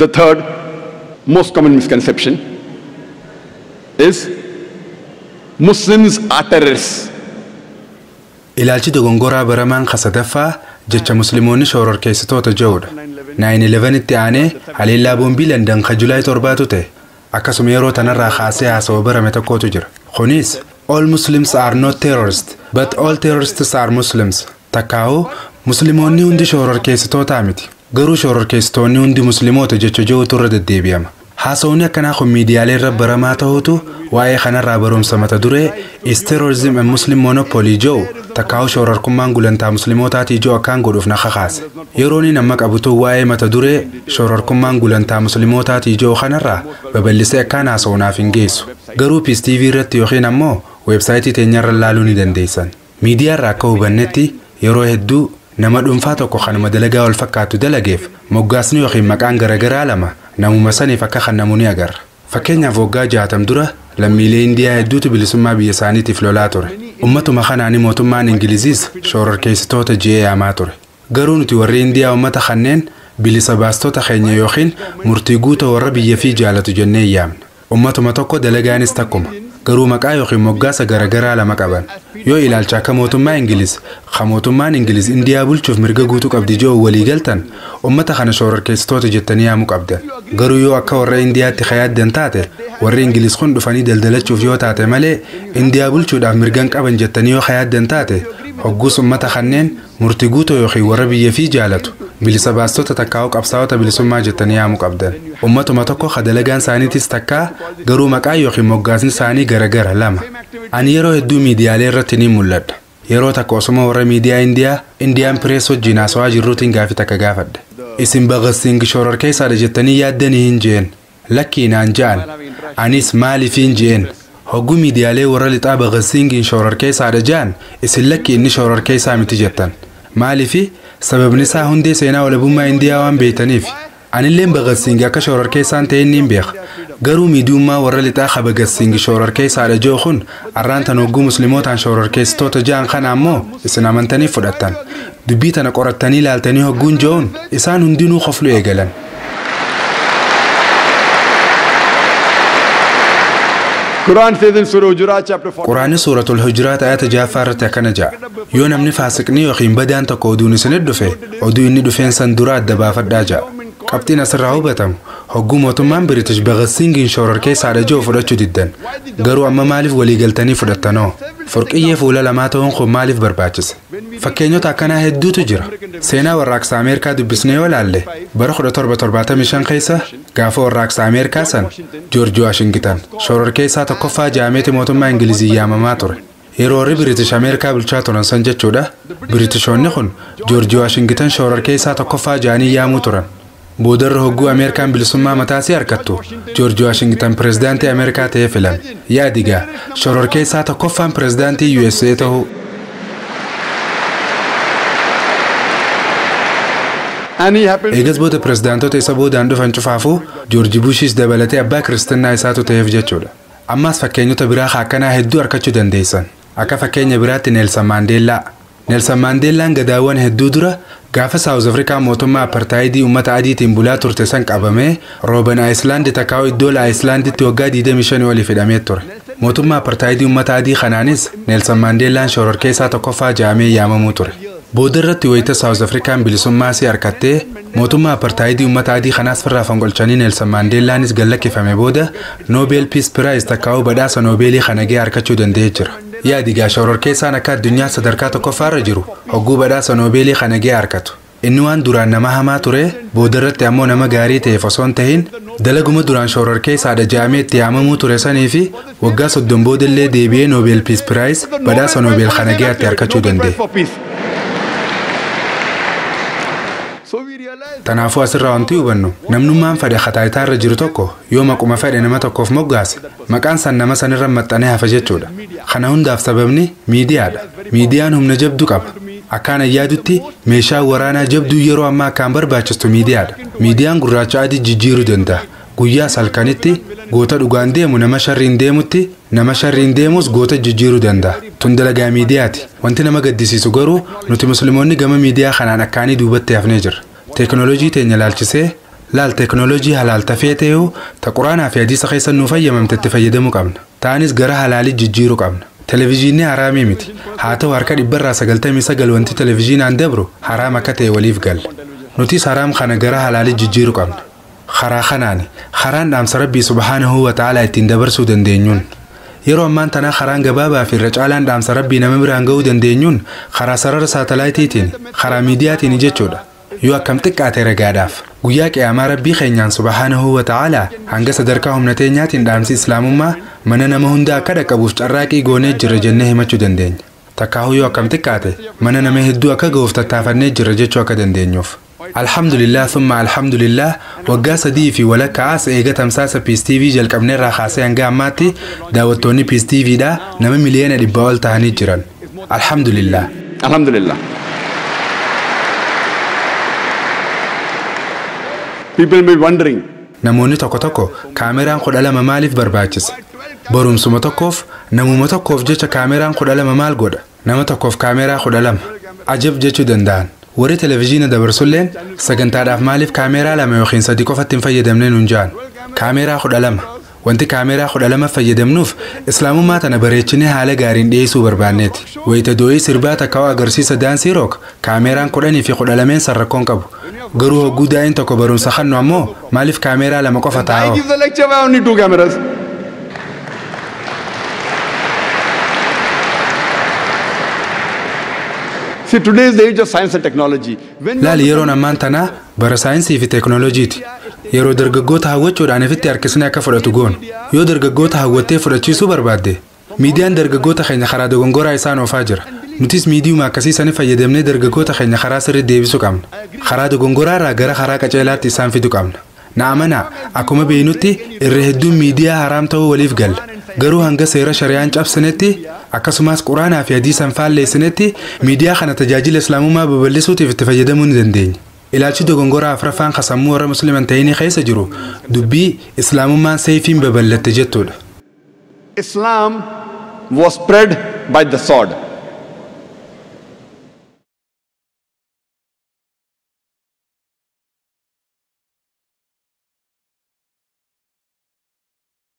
The third most common misconception is Muslims are terrorists. Ilaalchi dogongoraa baramaan kasadaffaa jecha Muslimoonni Shoororkeeysitoota jedhudha. 9/11 itti aanee haleellaa boombii London ka Juulaay 7 ta'e. Akkasuma yeroo tanarraa kaasee haasawaa barame tokkotu jira. Kunis all Muslims are not terrorists, but all terrorists are Muslims. Takkaa'u Muslimoonni hundi Shoororkeeysitoota miti. Garuu Shoororkeeysitoonni hundi Muslimoota jecha jedhutu irra deddeebi'ama. Haasawni akkanaa kun miidiyaalee irra baramaa ta'utu waa'ee kanarraa barumsa mata duree is terrorism and Muslim monopoly jedhu takkaa'u shoororkummaan gulantaa Muslimootaati jedhu akkaan godhuuf na kakaase. Yeroon inni amma qabutu waa'ee mata duree shoororkummaan gulantaa Muslimootaati jedhu kanarraa babal'isee akkaan haasawunaaf hin geessu. Garuu Peace TV irratti yookiin ammoo weebsaayitii teenyarra ilaaluu ni dandeessan. Miidiyaarraa akka hubannetti yeroo hedduu nama dhuunfaa tokko kanuma dalagaa wal fakkaatu dalageef moggaasni yookiin maqaan garagaraa lama namuma saniif akka kennamu ni agarra. Fakkeenyaaf waggaa 60 dura lammiilee Indiyaa hedduutu bilisummaa biyya isaaniitiif lolaa ture. Ummatuma kanaani mootummaan Ingiliziis Shoororkeeysitoota jedhee yaamaa ture. Garuu nuti warri Indiyaa ummata kanneen bilisa baastota keenya yookiin murtii guutuu warra biyya fi jaalatu jennee yaamna. Ummatuma tokko dalagaanis takkuma. Garuu maqaa yookiin moggaasa garagaraa lama qaban. Yoo ilaalcha akka mootummaa Ingiliz, mootummaan Ingiliz Indiyaa bulchuuf mirga guutuu qabdi jedhu walii galtan, ummata kana Shoororkeeysitoota jettanii yaamuu qabdan. Garuu yoo akka warra Indiyaatti yaaddan taate, warri Ingiliz kun dhufanii daldalachuuf yoo taate malee, Indiyaa bulchuudhaaf mirgan qaban jettanii yoo yaaddan taate, hogguus ummata kanneen murtii guutuu yookiin warra biyya fi jaalatu, bilisa baastota takkaa'u qabsaa'ota bilisummaa jettanii yaamuu qabdan. Ummatuma tokko dalagaan isaaniitis takkaa garuu maqaa yookiin moggaasni isaanii garagara lama. Ani yeroo hedduu miidiyaalee irratti ni mul'adha. Yeroo takka osuma warra miidiyaa Indiyaan Press wajjin haasawaa jirruutiin gaafii takka gaafadhe. Isin Bhagat Shoororkeessaadha jettanii yaaddanii hin jeen. Lakkii naan ja'an. Anis maaliif hin jeen. Hogguu miidiyaalee warra lixaa Bhagat Shoororkeessaadha ja'an isin lakkii inni Shoororkeessaa miti jettan. Maaliifi sababni isaa hundee seenaa walabummaa Indiyaa waan beeytaniif. Anilleen Bhagat akka Shoororkeessaan ta'e ni beeka. Garuu miidiyummaa warra lixaa Bhagat Shoororkeessaadha jedhu kun arraantan hogguu Muslimootaan Shoororkeeysitoota ja'an kana ammoo isin amantanii fudhattan. Dubbii tana qorattanii ilaaltanii hogguun je'uun isaan hundinuu qoflu eegalan. Quraanni suuratul Hujuraat ayata 6 irratti akkana ja'a. Yoo namni faasiqni yookiin badaan tokko oduun isinitti dhufe, oduu inni dhufeen san dura adda baafadhaa ja'a. Qabxiin asirraa hubatamu hogguu mootummaan British Bhagat Shoororkeessaadha jedhu fudhachuu diddan. Garuu amma maaliif walii galtanii fudhattanoo? Furqiyyee fuula lamaa ta'uun kun maaliif barbaachise? Fakkeenyota akkanaa hedduutu jira. Seenaa warraaqsa Ameerikaa dubbisnee yoo laalle bara 1775 keessa gaafa warraaqsa Ameerikaa san George Washington Shoororkeessaa tokkoffaa jaameeti mootummaa Ingilizii yaamamaa ture. Yeroo warri British Ameerikaa bulchaa turan san jechuudha. Britishoonni kun George Washington Shoororkeessaa tokkoffaa jaanii yaamuu turan. Boodarra hogguu Ameerikaan bilisummaa mataasii harkattu George Washington pirezidaantii Ameerikaa ta'ee filame. Yaadigaa Shoororkeessaa tokkoffaan pirezidaantii USA ta'uu. Eegas booda pirezidaantota isa boodaan dhufan cufaafuu George Bushis dabalatee abbaa kiristinnaa isaatu ta'eef jechuudha. Ammaas fakkeenyota biraa akkanaa hedduu argachuu dandeessan. Akka fakkeenya biraatti Nelson Mandeellaa. Nelson Mandeellaan gadaawwan hedduu dura gaafa South Africa mootummaa apartaayidii uummata adiitiin bulaa turte san qabamee Robben Island takkaa'u iddoo Icelanditti waggaa 25 olii fidhamee ture. Mootummaa apartaayidii uummata adii kanaanis Nelson Mandeellaan Shoororkeessaa tokkoffaa jaamee yaamamuu ture. Boodarratti wayita South Afrikaan bilisummaa si harkattee mootummaa apartaayidii uummata adii kanaas firraa fangolchanii Nelson Mandeellaanis gallakkifame booda Nobel Peace Prize takkaa'u badhaasa Noobeelii kana ga'ee harkachuu danda'ee jira. Yaadigaa Shoororkeessaan akka addunyaa sadarkaa tokkoffaarra jiru hogguu badhaasa Noobeelii kana ga'ee harkatu. Inni waan duraan nama hamaa ture boodarratti ammoo nama gaarii ta'eef osoo hin tahin dalaguma duraan Shoororkeessaadha jedhamee itti yaamamuu ture sanii fi waggaa 30 boodallee deebi'ee Nobel Peace Prize badhaasa Noobel kana ga'ee harkachuu danda'e. Tanaafuu asirraa wanti hubannu namnummaan fedhe kataayitaarra jiru tokko yoo maquma fedhe nama tokkoof moggaase maqaan san nama sanirra maxxanee hafa jechuudha. Kana hundaaf sababni miidiyaadha. Miidiyaan humna jabduu qaba. Akkaan yaadutti meeshaa waraanaa jabduu yeroo ammaa akkaan barbaachistu miidiyaadha. Miidiyaan gurraacha adii jijjiiruu danda'a. Guyyaa salkanitti goota dhugaan deemu nama sharriin deemutti nama sharriin deemus goota jijjiiruu danda'a. Tun dalagaa miidiyaati. Wanti nama gaddisiisu garuu nuti Muslimoonni gama miidiyaa kanaan akkaanii duubatti hafnee jirra. Teknoolojii teenya laalchisee laal teknoolojii halaal tafeeteeyu ta quraanaa fi hadiisa keessa nu fayyamamtetti fayyadamuu qabna. Taanis gara halaalii jijjiiruu qabna. Televiziyoonni haraamii miti. Haa ta'u harka 199 wanti televiziyoonaan dabru haraam akka ta'e waliif galla. Nutis haraam kana gara halaalii jijjiiruu qabna. Karaa kanaani karaan dhaamsa Rabbii subhaanahu wa ta'ala ittiin dabarsuu dandeenyuun. Yeroo ammaan tana karaan gabaabaa fi irra caalaan dhaamsa Rabbii nama biraan ga'uu dandeenyuun karaa sarara saatalaayitiitiin, karaa miidiyaatiin jechuudha. Yoo akkam xiqqaate ragaadhaaf guyyaa qiyaamaa Rabbii keenyaan subhaanahu wa ta'ala hanga sadarkaa humna teenyaatiin dhaamsi Islaamummaa mana nama hunda akka dhaqqabuuf carraaqii goonee jira jennee himachuu dandeenya. Takkaahuu yoo akkam xiqqaate mana nama hedduu akka ga'uuf tattaafannee jira jechuu akka dandeenyuuf. Alhamdulillah thumma alhamdulillah waggaa 3 fi walakkaas eega tamsaasa Peace TV jalqabneerraa kaasee hanga ammaatti daawwattoonni Peace TV dha nama miliyoona 100 ol ta'anii jiran. Alhamdulillah. Alhamdulillah. People may be wondering. Namoonni tokko kaameraan 12 maaliif barbaachisa? Barumsuma tokkoof namuma tokkoof jecha kaameraan 12 maal godha? Nama tokkoof kaameraa 12 ajab jechuu danda'an. Warri televiziyoona dabarsulleen sagantaadhaaf maaliif kaameraa 2 yookiin 3 qofatti hin fayyadamne nuun jaan? Kaameraa 12. Wanti kaameraa 12 fayyadamnuuf Islaamummaa tana bareechinee haala gaariin dhiyeessuu barbaanneeti. Wayita doo'ii sirbaa takka agarsiisa daansii rook kaameraan 10 fi 12 sarrakkoon qabu. Garuu hogguu daa'in tokko barumsa kannu ammoo maaliif kaameraa 2 qofa taa'oo? I give the lecture by only 2 cameras. See, today is the age of science and technology. Laali yeroon ammaan tanaa bara saayinsii fi teknooloojiiti. Yeroo dargaggoota hawwachuudhaan ifitti harkisnee akka fudhatu goonu. Yoo dargaggoota hawwattee fudhachiisuu barbaadde, miidiyaan dargaggoota keenya karaa dogongoraa isaan oofaa jira. Nutis miidiyuma akkasii sanii fayyadamnee dargaggoota keenya karaa sirrii deebisuu qabna. Karaa dogongoraarraa gara karaa qaceelaatti isaan fiduu qabna. Na'amanaa akkuma beeynutti irra hedduun miidiyaa haraam ta'uu waliif galla. Garuu hanga seera shari'aan cabsinetti akkasumas quraanaa fi hadiisaan faalleessinetti miidiyaa kana tajaajila Islaamummaa babal'isuutiif itti fayyadamuu ni dandeenya. Ilaalchi dogongoraa afraffaan kasammuu warra Musliman ta'inii keessa jiru dubbii Islaamummaan seefiin babal'atte jettuudha. Islam was spread by the sword.